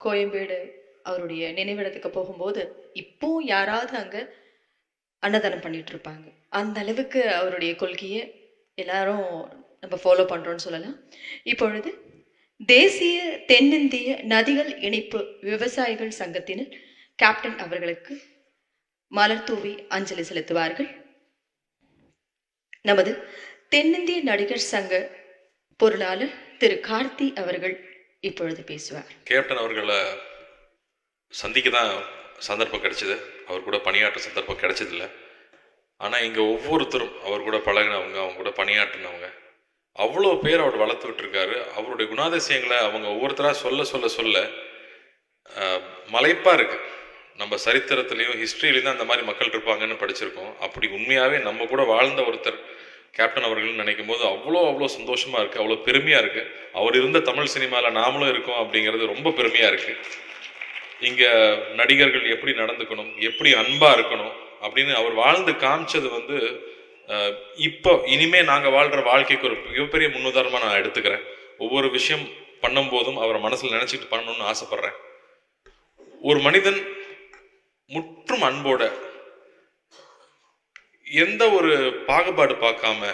கோயம்பேடு அவருடைய நினைவிடத்துக்கு போகும்போது இப்போ யாராவது அங்க அன்னதானம் பண்ணிட்டு இருப்பாங்க. அந்த அளவுக்கு அவருடைய கொள்கையை எல்லாரும் நம்ம ஃபாலோ பண்றோம்னு சொல்லலாம். இப்பொழுது தேசிய தென்னிந்திய நதிகள் இணைப்பு விவசாயிகள் சங்கத்தினர் கேப்டன் அவர்களுக்கு மலர் தூவி அஞ்சலி செலுத்துவார்கள். நமது தென்னிந்திய நடிகர் சங்க பொருளாளர் திரு கார்த்தி அவர்கள் இப்பொழுது பேசுவார். கேப்டன் அவர்களை சந்திக்க தான் சந்தர்ப்பம் கிடைச்சிது. அவர் கூட பணியாற்ற சந்தர்ப்பம் கிடைச்சதில்ல. ஆனால் இங்கே ஒவ்வொருத்தரும் அவர் கூட பழகினவங்க, அவங்க கூட பணியாற்றினவங்க, அவ்வளோ பேர் அவர் வளர்த்து விட்டுருக்காரு. அவருடைய குணாதிசயங்களை அவங்க ஒவ்வொருத்தராக சொல்ல சொல்ல சொல்ல மலைப்பாக இருக்குது. நம்ம சரித்திரத்துலேயும் ஹிஸ்ட்ரியிலையும் தான் அந்த மாதிரி மக்கள் இருப்பாங்கன்னு படிச்சிருக்கோம். அப்படி உண்மையாகவே நம்ம கூட வாழ்ந்த ஒருத்தர் கேப்டன் அவர்கள்னு நினைக்கும் போது அவ்வளோ சந்தோஷமாக இருக்குது, அவ்வளோ பெருமையாக இருக்குது. அவர் இருந்த தமிழ் சினிமாவில் நாமளும் இருக்கோம் அப்படிங்கிறது ரொம்ப பெருமையாக இருக்குது. இங்கே நடிகர்கள் எப்படி நடந்துக்கணும், எப்படி அன்பாக இருக்கணும் அப்படின்னு அவர் வாழ்ந்து காமிச்சது இப்போ இனிமே நாங்கள் வாழ்கிற வாழ்க்கைக்கு ஒரு மிகப்பெரிய முன்னுதாரணமாக நான் எடுத்துக்கிறேன். ஒவ்வொரு விஷயம் பண்ணும்போதும் அவரை மனசில் நினச்சிட்டு பண்ணணும்னு ஆசைப்பட்றேன். ஒரு மனிதன் முற்றும் அன்போட எந்த ஒரு பாகுபாடு பார்க்காம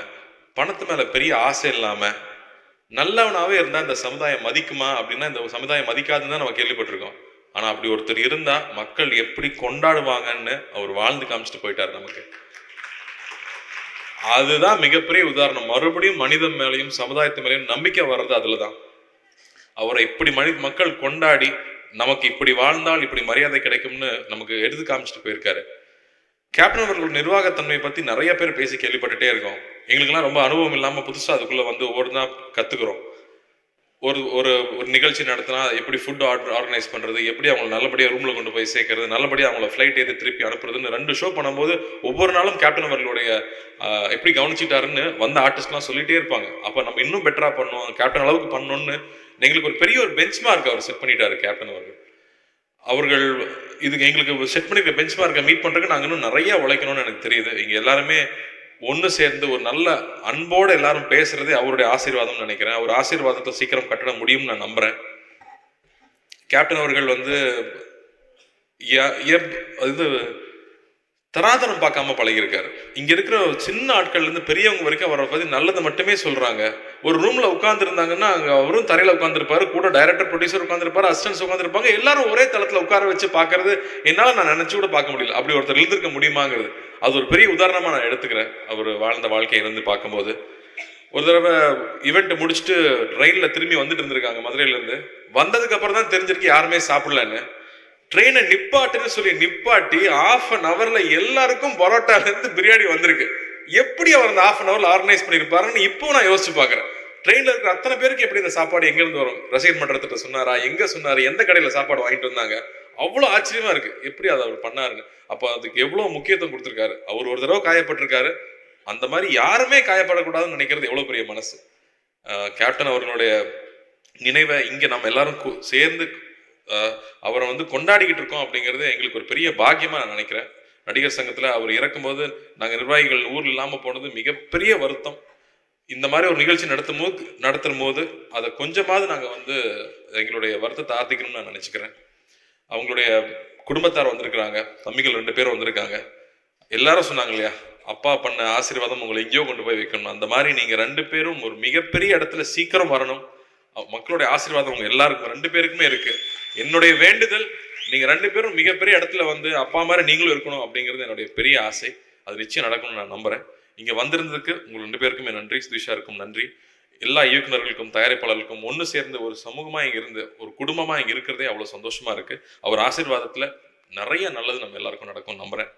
பணத்து மேலே பெரிய ஆசை இல்லாமல் நல்லவனாகவே இருந்தால் இந்த சமுதாயம் மதிக்குமா அப்படின்னா இந்த சமுதாயம் மதிக்காதுன்னு தான் நம்ம கேள்விப்பட்டிருக்கோம். ஆனால் அப்படி ஒருத்தர் இருந்தால் மக்கள் எப்படி கொண்டாடுவாங்கன்னு அவர் வாழ்ந்து காமிச்சிட்டு போயிட்டார் நமக்கு. அதுதான் மிகப்பெரிய உதாரணம். மறுபடியும் மனிதன் மேலையும் சமுதாயத்து மேலையும் நம்பிக்கை வர்றது அதில் தான். அவரை இப்படி மக்கள் கொண்டாடி நமக்கு இப்படி வாழ்ந்தால் இப்படி மரியாதை கிடைக்கும்னு நமக்கு எடுத்து காமிச்சிட்டு போயிருக்காரு. கேப்டன் அவர்கள் நிர்வாகத்தன்மையை பற்றி நிறைய பேர் பேசி கேள்விப்பட்டுட்டே இருக்கோம். எங்களுக்கெல்லாம் ரொம்ப அனுபவம் இல்லாமல் புதுசாக அதுக்குள்ளே ஒவ்வொரு தான் கற்றுக்குறோம். ஒரு ஒரு ஒரு நிகழ்ச்சி நடத்தினா எப்படி ஃபுட் ஆர்கனைஸ் பண்ணுறது, எப்படி அவங்களை நல்லபடியாக ரூமில் கொண்டு போய் சேர்க்கறது, நல்லபடியாக அவங்கள ஃப்ளைட் ஏற்றி திருப்பி அனுப்புறதுன்னு 2 ஷோ பண்ணும்போது ஒவ்வொரு நாளும் கேப்டன் அவர்களுடைய எப்படி கவனிச்சிட்டாருன்னு வந்த ஆர்டிஸ்ட்லாம் சொல்லிகிட்டே இருப்பாங்க. அப்போ நம்ம இன்னும் பெட்டராக பண்ணணும், கேப்டன் அளவுக்கு பண்ணணும்னு எங்களுக்கு ஒரு பெரிய ஒரு பெஞ்ச் மார்க் அவர் செட் பண்ணிட்டாரு. கேப்டன் அவர்கள் இதுக்கு எங்களுக்கு செட் பண்ணியிருக்க பெஞ்ச் மார்க்கை மீட் பண்ணுறதுக்கு நாங்கள் இன்னும் நிறைய உழைக்கணும்னு எனக்கு தெரியுது. இங்கே எல்லாருமே ஒன்று சேர்ந்து ஒரு நல்ல அன்போடு எல்லாரும் பேசுறதே அவருடைய ஆசீர்வாதம் நினைக்கிறேன். அவர் ஆசீர்வாதத்தை சீக்கிரம் கட்டிட முடியும்னு நான் நம்புறேன். கேப்டன் அவர்கள் தராதரம் பார்க்காம பழகியிருக்காரு. இங்க இருக்கிற சின்ன ஆட்கள்ல இருந்து பெரியவங்க வரைக்கும் அவரை பத்தி நல்லதை மட்டுமே சொல்றாங்க. ஒரு ரூம்ல உட்கார்ந்து இருந்தாங்கன்னா அங்க அவரும் தரையில உட்காந்துருப்பாரு, கூட டைரக்டர் ப்ரொடியூசர் உட்காந்துருப்பாரு, அசிஸ்டன்ஸ் உட்காந்துருப்பாங்க. எல்லாரும் ஒரே தளத்துல உட்கார வச்சு பாக்குறது என்னால நான் நினைச்சு கூட பார்க்க முடியல. அப்படி ஒருத்தர் எழுந்திருக்க முடியுமாங்கிறது அது ஒரு பெரிய உதாரணமா நான் எடுத்துக்கிறேன். அவர் வாழ்ந்த வாழ்க்கையை இருந்து பார்க்கும்போது ஒரு தடவை ஈவெண்ட் முடிச்சுட்டு ட்ரெயின்ல திரும்பி வந்துட்டு இருந்திருக்காங்க மதுரையில இருந்து. வந்ததுக்கு அப்புறம் தான் தெரிஞ்சிருக்கு யாருமே சாப்பிடலன்னு. ட்ரெயினை நிப்பாட்டுன்னு சொல்லி நிப்பாட்டி 1/2 hourல எல்லாருக்கும் பரோட்டால இருந்து பிரியாணி வந்திருக்கு. எப்படி அவர் அந்த 1/2 hourல ஆர்கனைஸ் பண்ணியிருப்பாருன்னு இப்போ நான் யோசிச்சு பாக்குறேன். ட்ரெயின்ல இருக்கிற அத்தனை பேருக்கு எப்படி இந்த சாப்பாடு எங்க இருந்து வரும்? ரசிகர் மன்றத்திட்ட சொன்னாரா, எங்க சொன்னாரு, எந்த கடையில சாப்பாடு வாங்கிட்டு வந்தாங்க? அவ்வளவு ஆச்சரியமா இருக்கு எப்படி அதை அவர் பண்ணாருன்னு. அப்போ அதுக்கு எவ்வளவு முக்கியத்துவம் கொடுத்திருக்காரு. அவர் ஒரு தடவை காயப்பட்டிருக்காரு. அந்த மாதிரி யாருமே காயப்படக்கூடாதுன்னு நினைக்கிறது எவ்வளவு பெரிய மனசு. கேப்டன் அவர்களுடைய நினைவை இங்க நம்ம எல்லாரும் சேர்ந்து அவரை கொண்டாடிக்கிட்டு இருக்கோம் அப்படிங்கிறது எங்களுக்கு ஒரு பெரிய பாக்கியமா நான் நினைக்கிறேன். நடிகர் சங்கத்துல அவர் இறக்கும்போது நாங்கள் நிர்வாகிகள் ஊர்ல இல்லாம போனது மிகப்பெரிய வருத்தம். இந்த மாதிரி ஒரு நிகழ்ச்சி நடத்தும் போது அதை கொஞ்சமாவது நாங்க எங்களுடைய வருத்தத்தை ஆத்திக்கணும்னு நான் நினைச்சுக்கிறேன். அவங்களுடைய குடும்பத்தார் வந்திருக்கிறாங்க, தம்பிகள் 2 பேர் வந்திருக்காங்க. எல்லாரும் சொன்னாங்க இல்லையா, அப்பா பண்ண ஆசீர்வாதம் உங்களை எங்கேயோ கொண்டு போய் வைக்கணும். அந்த மாதிரி நீங்க 2 பேரும் ஒரு மிகப்பெரிய இடத்துல சீக்கிரம் வரணும். மக்களுடைய ஆசீர்வாதம் உங்க எல்லாருக்கும் 2 பேருக்குமே இருக்கு. என்னுடைய வேண்டுதல் நீங்க 2 பேரும் மிகப்பெரிய இடத்துல அப்பா மாதிரி நீங்களும் இருக்கணும் அப்படிங்கிறது என்னுடைய பெரிய ஆசை. அது நிச்சயம் நடக்கணும்னு நான் நம்புறேன். இங்க வந்திருந்ததுக்கு உங்க 2 பேருக்குமே நன்றி. சுதீஷாருக்கும் நன்றி. எல்லா இயக்குநர்களுக்கும் தயாரிப்பாளர்களுக்கும் ஒன்று சேர்ந்து ஒரு சமூகமா இங்க இருந்து ஒரு குடும்பமா இங்க இருக்கிறதே அவ்வளவு சந்தோஷமா இருக்கு. அவர் ஆசீர்வாதத்துல நிறைய நல்லது நம்ம எல்லாருக்கும் நடக்கும் நம்புறேன்.